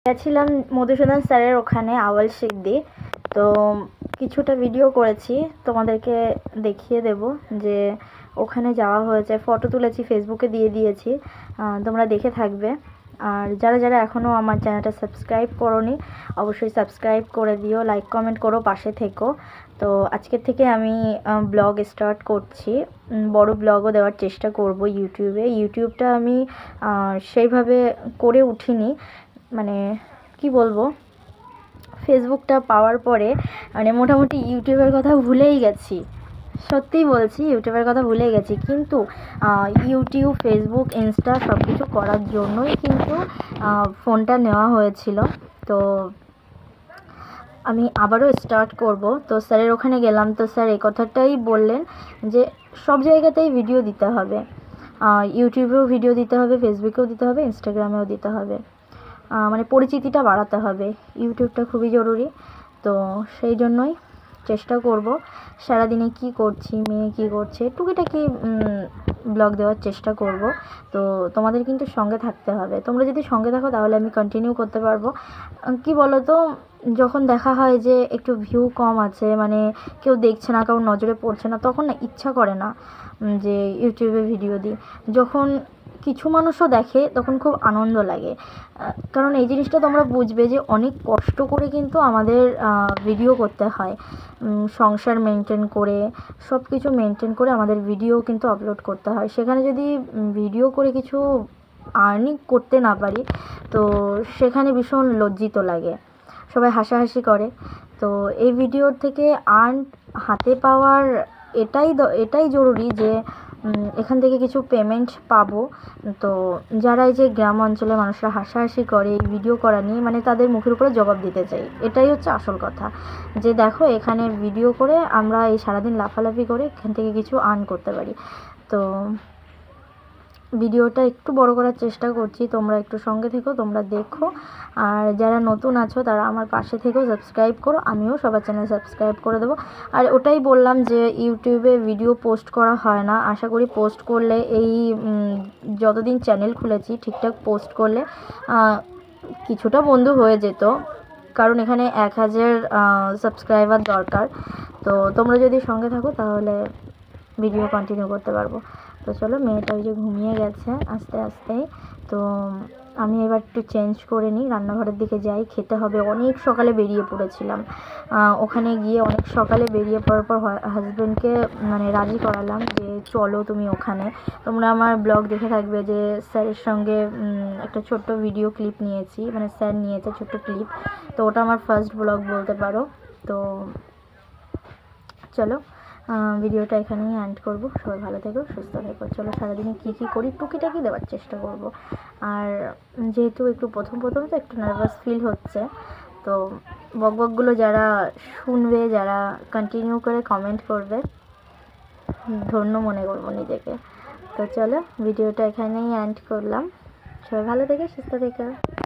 গেছিলাম মধুসূদন স্যারের ওখানে আউয়াল শিকদি। তো কিছুটা ভিডিও করেছি, তোমাদেরকে দেখিয়ে দেব যে ওখানে যাওয়া হয়েছে, ফটো তুলেছি, ফেসবুকে দিয়ে দিয়েছি, তোমরা দেখে থাকবে। আর যারা যারা এখনও আমার চ্যানেলটা সাবস্ক্রাইব করোনি অবশ্যই সাবস্ক্রাইব করে দিও, লাইক কমেন্ট করো, পাশে থেকো। তো আজকের থেকে আমি ব্লগ স্টার্ট করছি, বড় ব্লগও দেওয়ার চেষ্টা করব ইউটিউবটা আমি সেইভাবে করে উঠিনি, মানে কি বলবো, ফেসবুকটা পাওয়ার পরে মানে মোটামুটি ইউটিউবের কথা ভুলেই গেছি, সত্যিই বলছি ইউটিউবের কথা ভুলে গেছি। কিন্তু ইউটিউব, ফেসবুক, ইনস্টা সব কিছু করার জন্যই কিন্তু ফোনটা নেওয়া হয়েছিল। তো আমি আবারও স্টার্ট করব। তো স্যারের ওখানে গেলাম, তো স্যার এই কথাটাই বললেন যে সব জায়গাতেই ভিডিও দিতে হবে, ইউটিউবেও ভিডিও দিতে হবে, ফেসবুকেও দিতে হবে, ইনস্টাগ্রামেও দিতে হবে, মানে পরিচিতিটা বাড়াতে হবে, ইউটিউবটা খুবই জরুরি। তো সেই জন্যই চেষ্টা করব সারাদিনে কি করছি, মেয়ে কি করছে, টুকিটাকি ব্লগ দেওয়ার চেষ্টা করব। তো তোমাদের কিন্তু সঙ্গে থাকতে হবে, তোমরা যদি সঙ্গে থাকো তাহলে আমি কন্টিনিউ করতে পারবো। কি বলো তো, যখন দেখা হয় যে একটু ভিউ কম আছে, মানে কেউ দেখছে না, কারোর নজরে পড়ছে না, তখন না ইচ্ছা করে না যে ইউটিউবে ভিডিও দিই। যখন কিছু মানুষও দেখে তখন খুব আনন্দ লাগে, কারণ এই জিনিসটা তোমরা বুঝবে যে অনেক কষ্ট করে কিন্তু আমাদের ভিডিও করতে হয়, সংসার মেনটেন করে, সব কিছু মেনটেন করে আমাদের ভিডিও কিন্তু আপলোড করতে হয়। সেখানে যদি ভিডিও করে কিছু আর্নিং করতে না পারি তো সেখানে ভীষণ লজ্জিত লাগে, সবাই হাসাহাসি করে। তো এই ভিডিওর থেকে আর্ন হাতে পাওয়ার এটাই জরুরি যে এখান থেকে কিছু পেমেন্ট পাবো। তো যারা এই যে গ্রাম অঞ্চলের মানুষরা হাসাহাসি করে এই ভিডিও করা নিয়ে, মানে তাদের মুখের উপরে জবাব দিতে চাই, এটাই হচ্ছে আসল কথা, যে দেখো এখানে ভিডিও করে আমরা এই সারাদিন লাফালাফি করে এখান থেকে কিছু আর্ন করতে পারি। তো ভিডিওটা একটু বড় করার চেষ্টা করছি, তোমরা একটু সঙ্গে থেকো, তোমরা দেখো। আর যারা নতুন আছো তারা আমার পাশে থেকেও সাবস্ক্রাইব করো, আমিও সবার চ্যানেল সাবস্ক্রাইব করে দেবো। আর ওটাই বললাম যে ইউটিউবে ভিডিও পোস্ট করা হয় না, আশা করি পোস্ট করলে এই যতদিন চ্যানেল খুলেছি ঠিকঠাক পোস্ট করলে কিছুটা বন্ধু হয়ে যেত, কারণ এখানে 1000 সাবস্ক্রাইবার দরকার। তো তোমরা যদি সঙ্গে থাকো তাহলে ভিডিও কন্টিনিউ করতে পারবো। তো চলো, মেয়েটা ওই যে ঘুমিয়ে গেছে আস্তে আস্তে। তো আমি এবার একটু চেঞ্জ করে নিই, রান্নাঘরের দিকে যাই, খেতে হবে। অনেক সকালে বেরিয়ে পড়েছিলাম, ওখানে গিয়ে অনেক সকালে বেরিয়ে পড়ার পর হাজব্যান্ডকে মানে রাজি করালাম যে চলো তুমি ওখানে। তোমরা আমার ব্লগ দেখে থাকবে যে স্যারের সঙ্গে একটা ছোট্ট ভিডিও ক্লিপ নিয়েছি, মানে স্যার নিয়েছে ছোট্ট ক্লিপ, তো ওটা আমার ফার্স্ট ব্লগ বলতে পারো। তো চলো, ভিডিওটা এখানেই এন্ড করব। সবাই ভালো থেকো, সুস্থ থেকো। চলো সারাদিনে কী কী করি টুকিটাকি দেওয়ার চেষ্টা করব। আর যেহেতু একটু প্রথম তো একটু নার্ভাস ফিল হচ্ছে, তো বকবকগুলো যারা শুনবে, যারা কন্টিনিউ করে কমেন্ট করবে, ধন্য মনে করবো নিজেকে। তো চলো ভিডিওটা এখানেই এন্ড করলাম, সবাই ভালো থেকো, সুস্থ থেকো।